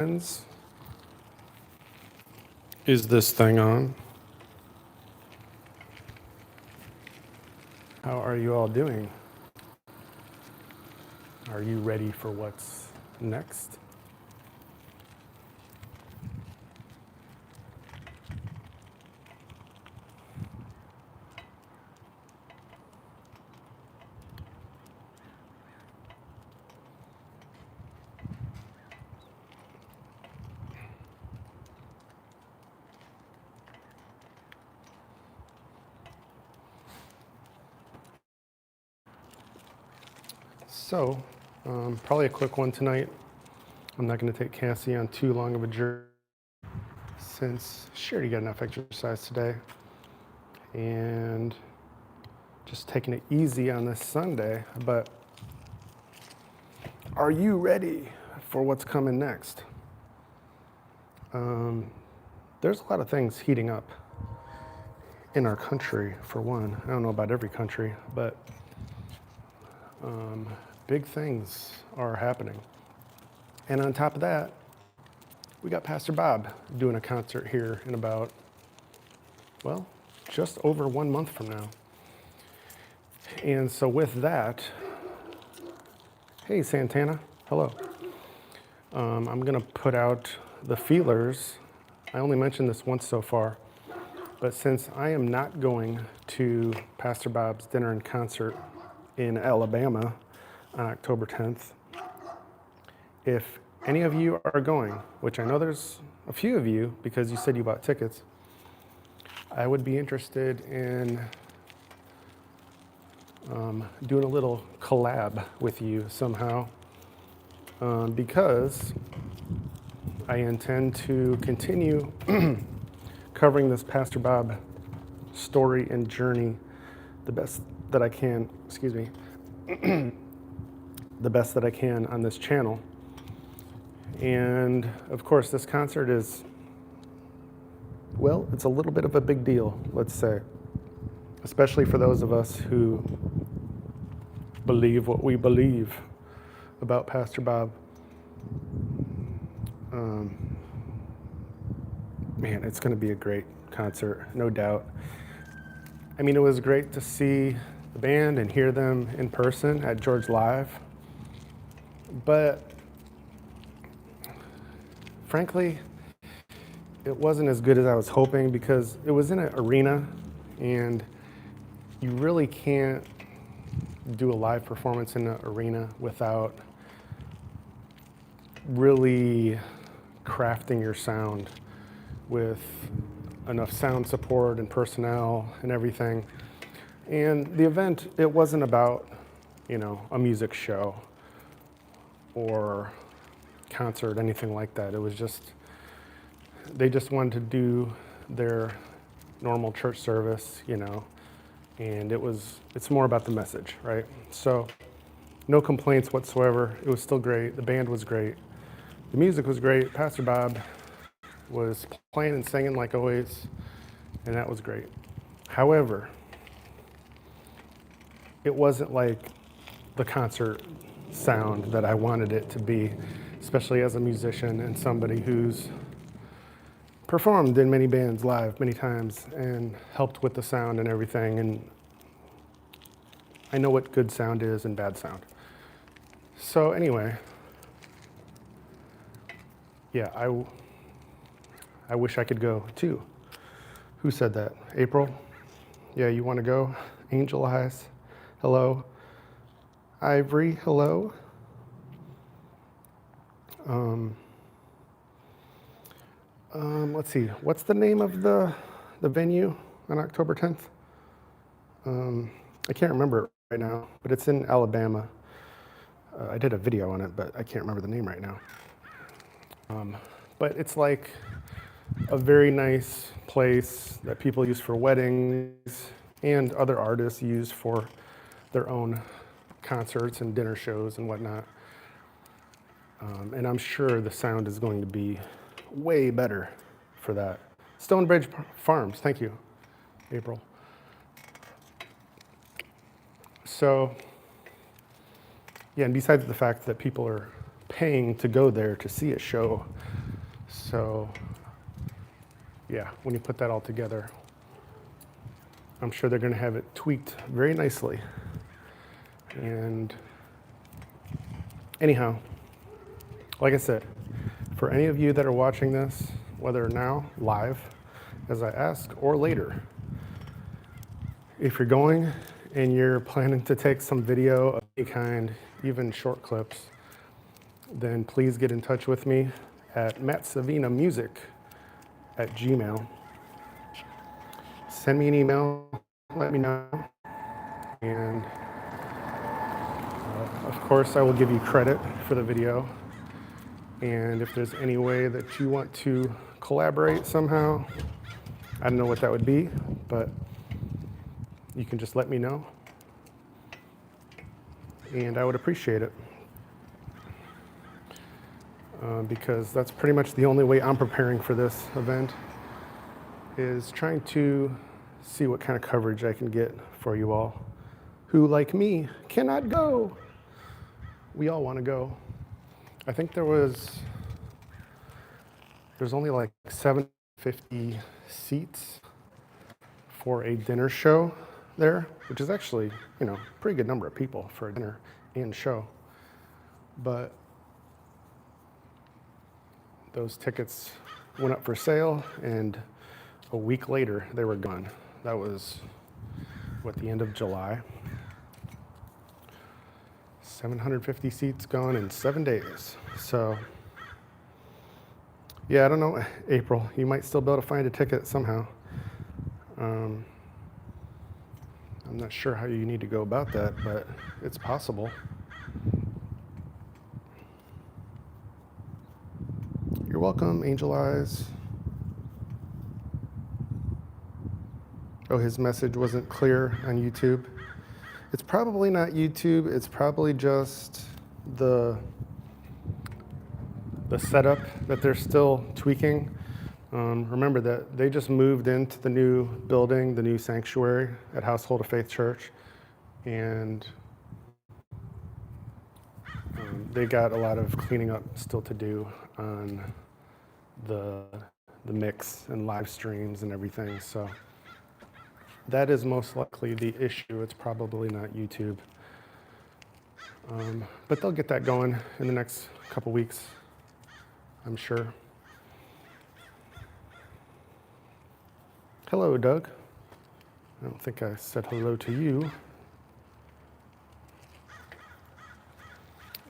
Is this thing on? How are you all doing? Are you ready for what's next? So, probably a quick one tonight. I'm not going to take Cassie on too long of a journey since she already got enough exercise today. And just taking it easy on this Sunday. But are you ready for what's coming next? There's a lot of things heating up in our country, for one. I don't know about every country, but big things are happening. And on top of that, we got Pastor Bob doing a concert here in about, well, just over 1 month from now. And so with that, hey Santana, hello. I'm gonna put out the feelers. I only mentioned this once so far, but since I am not going to Pastor Bob's dinner and concert in Alabama on October 10th, if any of you are going, which I know there's a few of you because you said you bought tickets, I would be interested in doing a little collab with you somehow, because I intend to continue covering this Pastor Bob story and journey the best that I can, the best that I can on this channel. And of course, this concert is, well, it's a little bit of a big deal, let's say, especially for those of us who believe what we believe about Pastor Bob. Man, it's going to be a great concert, no doubt. I mean, it was great to see the band and hear them in person at George Live, but frankly, it wasn't as good as I was hoping because it was in an arena, and you really can't do a live performance in an arena without really crafting your sound with enough sound support and personnel and everything. And the event, it wasn't about, a music show or concert, anything like that. It was just, they just wanted to do their normal church service, and it's more about the message, right? So no complaints whatsoever. It was still great. The band was great. The music was great. Pastor Bob was playing and singing like always, and that was great. However, it wasn't like the concert sound that I wanted it to be, especially as a musician and somebody who's performed in many bands live many times and helped with the sound and everything. And I know what good sound is and bad sound. So anyway, yeah, I wish I could go too. Who said that? April? Yeah, you want to go? Angel Eyes, hello. Ivory, hello. Let's see, what's the name of the venue on October 10th? I can't remember it right now, but it's in Alabama. I did a video on it, but I can't remember the name right now. But it's like a very nice place that people use for weddings and other artists use for their own concerts and dinner shows and whatnot. And I'm sure the sound is going to be way better for that. Stonebridge Farms, thank you, April. So, yeah, and besides the fact that people are paying to go there to see a show. So yeah, when you put that all together, I'm sure they're going to have it tweaked very nicely. And anyhow, like I said, for any of you that are watching this, whether now, live, as I ask, or later, if you're going and you're planning to take some video of any kind, even short clips, then please get in touch with me at MattSavinaMusic@gmail.com. Send me an email, let me know, and of course I will give you credit for the video. And if there's any way that you want to collaborate somehow, I don't know what that would be, but you can just let me know, and I would appreciate it. Because that's pretty much the only way I'm preparing for this event, is trying to see what kind of coverage I can get for you all who, like me, cannot go. We all want to go. I think there's only like 750 seats for a dinner show there, which is actually, you know, a pretty good number of people for a dinner and show. But those tickets went up for sale, and a week later they were gone. That was, what, the end of July? 750 seats gone in 7 days. So, yeah, I don't know, April, you might still be able to find a ticket somehow. I'm not sure how you need to go about that, but it's possible. You're welcome, Angel Eyes. Oh, his message wasn't clear on YouTube. It's probably not YouTube. It's probably just the setup that they're still tweaking. Remember that they just moved into the new building, the new sanctuary at Household of Faith Church, and they got a lot of cleaning up still to do on the mix and live streams and everything. So that is most likely the issue. It's probably not YouTube. But they'll get that going in the next couple weeks, I'm sure. Hello, Doug. I don't think I said hello to you.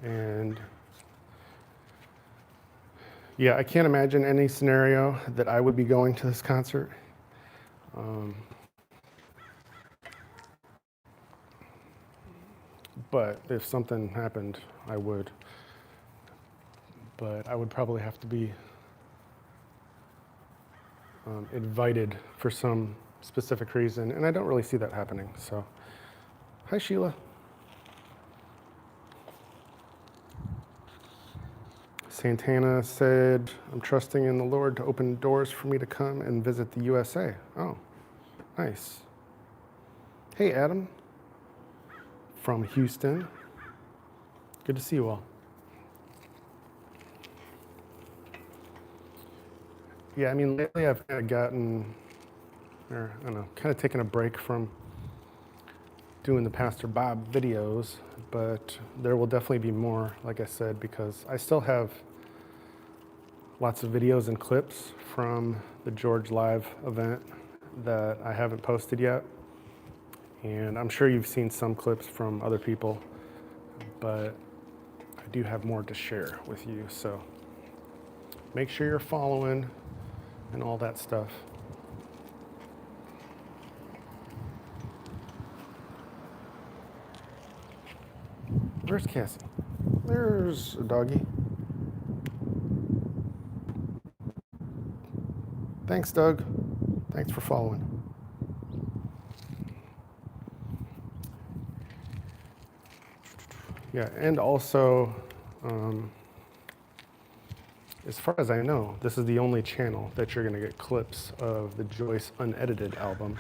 And yeah, I can't imagine any scenario that I would be going to this concert. But if something happened, I would. But I would probably have to be invited for some specific reason, and I don't really see that happening. So, hi, Sheila. Santana said, I'm trusting in the Lord to open doors for me to come and visit the USA. Oh, nice. Hey, Adam from Houston. Good to see you all. Yeah, I mean, lately I've kind of gotten, or I don't know, kind of taken a break from doing the Pastor Bob videos, but there will definitely be more, like I said, because I still have lots of videos and clips from the George Live event that I haven't posted yet. And I'm sure you've seen some clips from other people, but I do have more to share with you. So make sure you're following and all that stuff. Where's Cassie? There's a doggy. Thanks, Doug. Thanks for following. Yeah, and also, as far as I know, this is the only channel that you're going to get clips of the Joyce unedited album,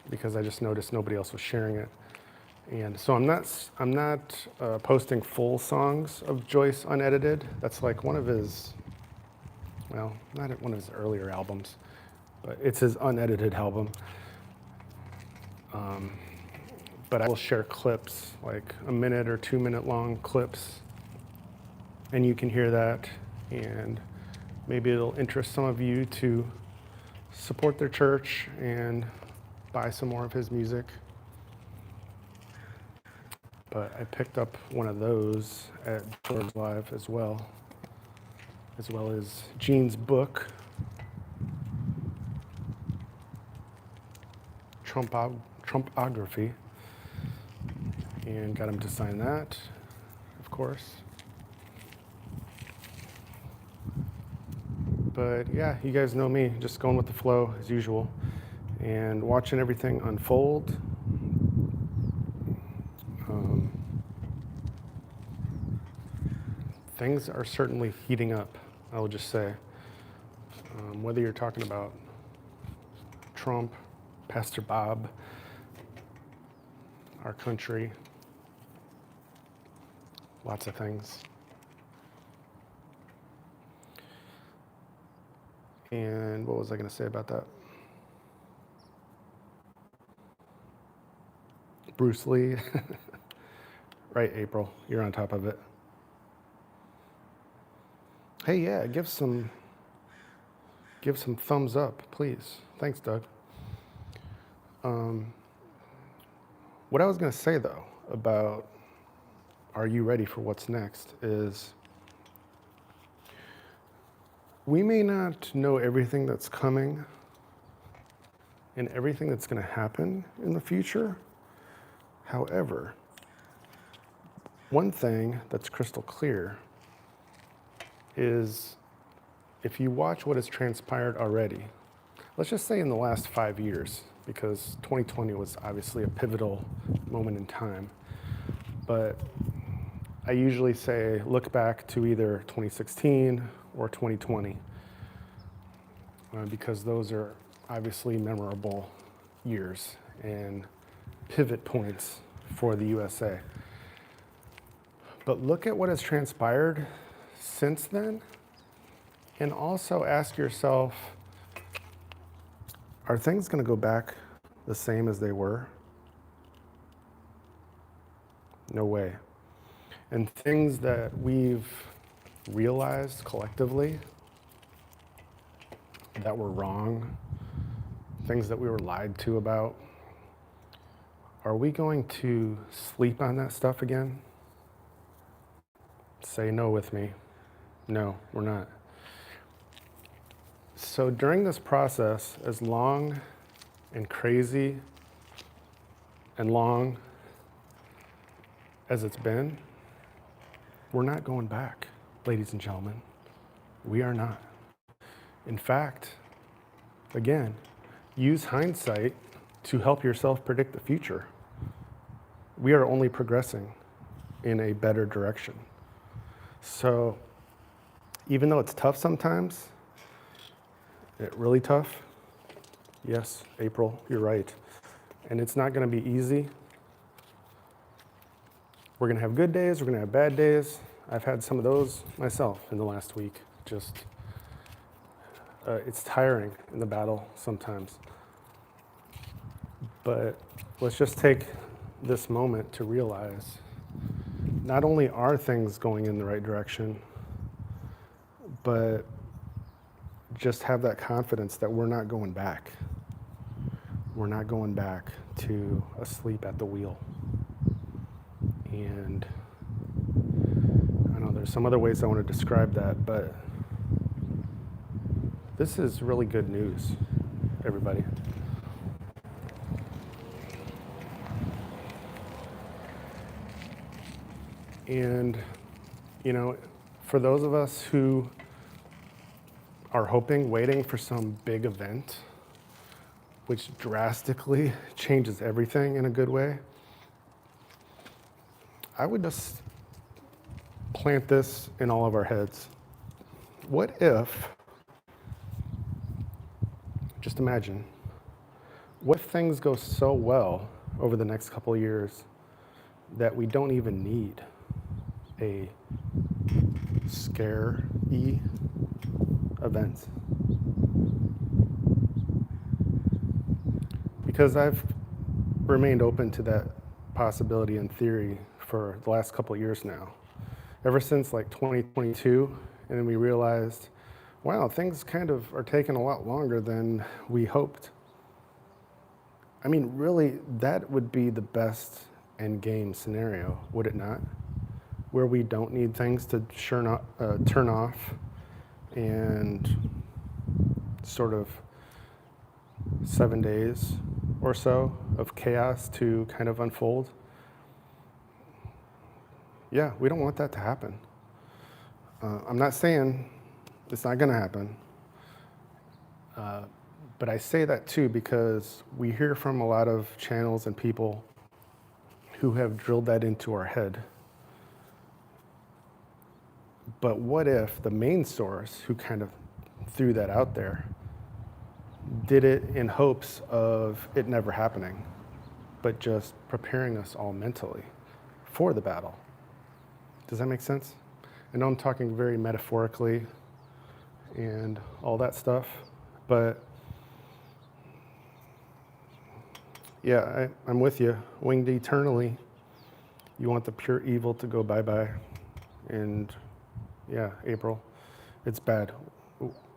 because I just noticed nobody else was sharing it. And so I'm not posting full songs of Joyce unedited. That's like one of his, well, not one of his earlier albums, but it's his unedited album. But I will share clips, like a minute or 2 minute long clips, and you can hear that, and maybe it'll interest some of you to support their church and buy some more of his music. But I picked up one of those at George Live as well as Gene's book, Trumpography, and got him to sign that, of course. But yeah, you guys know me, just going with the flow as usual and watching everything unfold. Things are certainly heating up, I will just say. Whether you're talking about Trump, Pastor Bob, our country, lots of things. And what was I going to say about that? Bruce Lee. Right, April, you're on top of it. Hey, yeah, give some thumbs up, please. Thanks, Doug. What I was going to say, though, about are you ready for what's next is we may not know everything that's coming and everything that's going to happen in the future. However, one thing that's crystal clear is if you watch what has transpired already, let's just say in the last 5 years, because 2020 was obviously a pivotal moment in time, but I usually say look back to either 2016 or 2020, because those are obviously memorable years and pivot points for the USA. But look at what has transpired since then, and also ask yourself, are things going to go back the same as they were? No way. And things that we've realized collectively that were wrong, things that we were lied to about, are we going to sleep on that stuff again? Say no with me. No, we're not. So during this process, as long and crazy and long as it's been, we're not going back, ladies and gentlemen. We are not. In fact, again, use hindsight to help yourself predict the future. We are only progressing in a better direction. So even though it's tough sometimes, really tough, yes, April, you're right. And it's not going to be easy. We're going to have good days, we're going to have bad days. I've had some of those myself in the last week. Just, it's tiring in the battle sometimes. But let's just take this moment to realize not only are things going in the right direction, but just have that confidence that we're not going back. We're not going back to asleep at the wheel. And I know there's some other ways I want to describe that, but this is really good news, everybody. And, you know, for those of us who are hoping, waiting for some big event, which drastically changes everything in a good way, I would just plant this in all of our heads. What if, just imagine, what if things go so well over the next couple of years that we don't even need a scare-y event. Because I've remained open to that possibility in theory for the last couple of years now. Ever since like 2022, and then we realized, wow, things kind of are taking a lot longer than we hoped. I mean, really, that would be the best end game scenario, would it not? Where we don't need things to turn off and sort of 7 days or so of chaos to kind of unfold. Yeah, we don't want that to happen. I'm not saying it's not going to happen, but I say that too because we hear from a lot of channels and people who have drilled that into our head. But what if the main source who kind of threw that out there did it in hopes of it never happening, but just preparing us all mentally for the battle? Does that make sense? I know I'm talking very metaphorically and all that stuff, but yeah, I'm with you. Winged eternally, you want the pure evil to go bye-bye. And yeah, April, it's bad.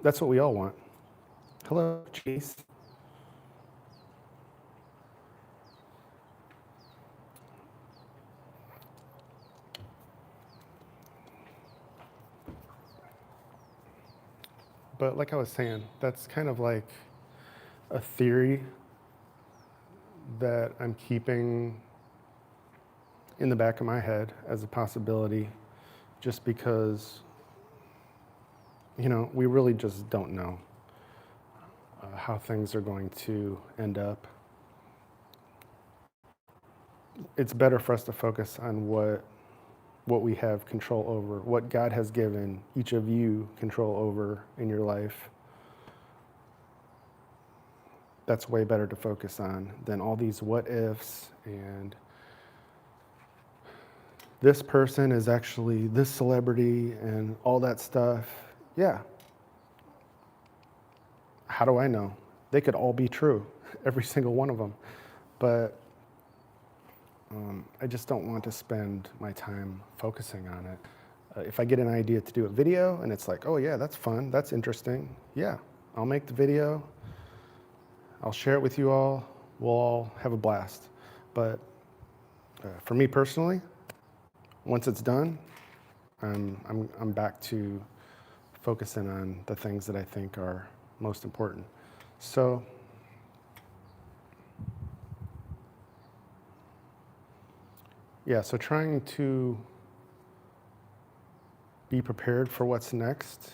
That's what we all want. Hello, Joyce. But like I was saying, that's kind of like a theory that I'm keeping in the back of my head as a possibility, just because, you know, we really just don't know how things are going to end up. It's better for us to focus on what we have control over, what God has given each of you control over in your life. That's way better to focus on than all these what ifs and this person is actually this celebrity and all that stuff. Yeah. How do I know? They could all be true, every single one of them. But I just don't want to spend my time focusing on it. If I get an idea to do a video and it's like, oh yeah, that's fun, that's interesting. Yeah, I'll make the video. I'll share it with you all. We'll all have a blast. But for me personally, once it's done, I'm back to focusing on the things that I think are most important. So yeah, so trying to be prepared for what's next.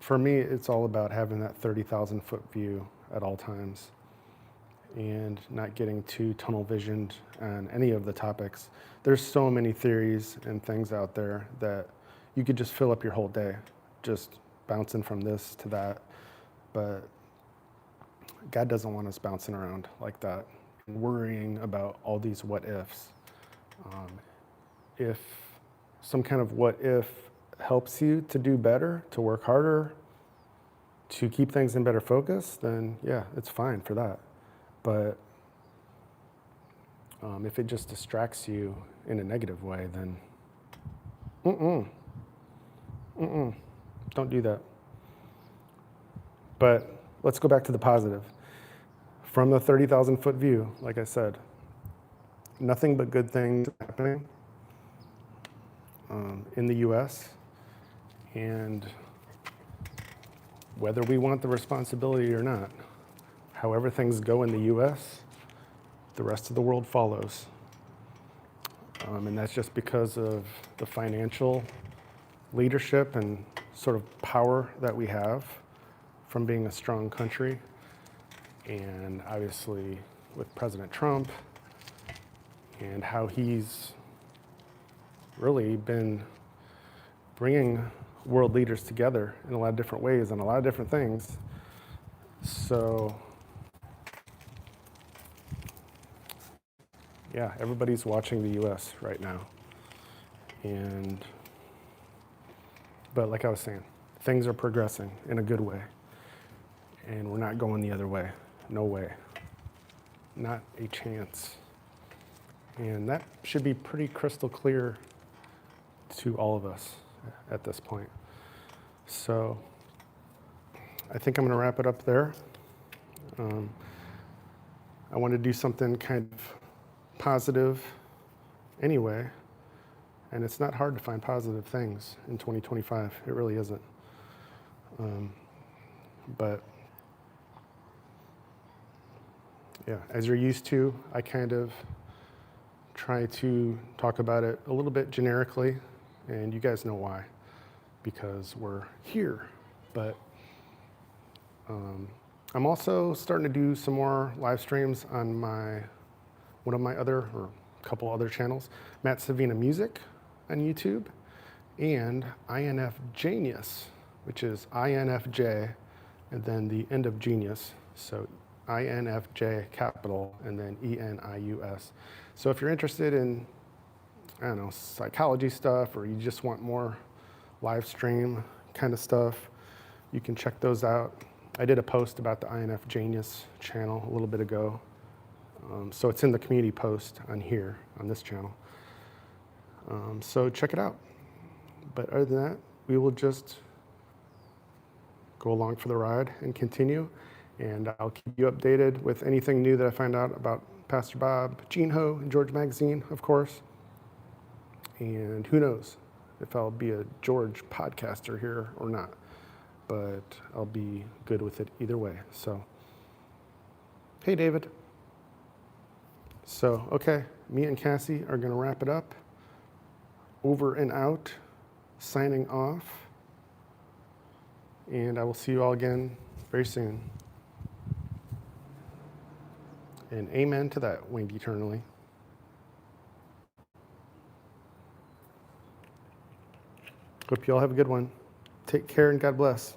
For me, it's all about having that 30,000 foot view at all times and not getting too tunnel visioned on any of the topics. There's so many theories and things out there that you could just fill up your whole day, just bouncing from this to that. But God doesn't want us bouncing around like that, worrying about all these what ifs. If some kind of what if helps you to do better, to work harder, to keep things in better focus, then yeah, it's fine for that. But if it just distracts you in a negative way, then don't do that. But let's go back to the positive. From the 30,000 foot view, like I said, nothing but good things happening in the US. And whether we want the responsibility or not, however things go in the US, the rest of the world follows. And that's just because of the financial leadership and sort of power that we have from being a strong country. And obviously with President Trump and how he's really been bringing world leaders together in a lot of different ways and a lot of different things. So yeah, everybody's watching the US right now. But like I was saying, things are progressing in a good way. And we're not going the other way. No way. Not a chance. And that should be pretty crystal clear to all of us at this point. So I think I'm going to wrap it up there. I want to do something kind of positive anyway. And it's not hard to find positive things in 2025. It really isn't. But yeah, as you're used to, I kind of try to talk about it a little bit generically, and you guys know why, because we're here. But I'm also starting to do some more live streams on one of my other, or a couple other channels, MattSavinaMusic on YouTube, and INFJenius, which is INFJ, and then the end of genius, so INFJ capital, and then ENIUS. So if you're interested in, I don't know, psychology stuff, or you just want more live stream kind of stuff, you can check those out. I did a post about the INFJenius channel a little bit ago. So it's in the community post on here, on this channel. So check it out. But other than that, we will just go along for the ride and continue. And I'll keep you updated with anything new that I find out about Pastor Bob, Gene Ho, and George Magazine, of course. And who knows if I'll be a George podcaster here or not. But I'll be good with it either way. So, hey, David. So, okay, me and Cassie are going to wrap it up. Over and out, signing off. And I will see you all again very soon. And amen to that, winged eternally. Hope you all have a good one. Take care and God bless.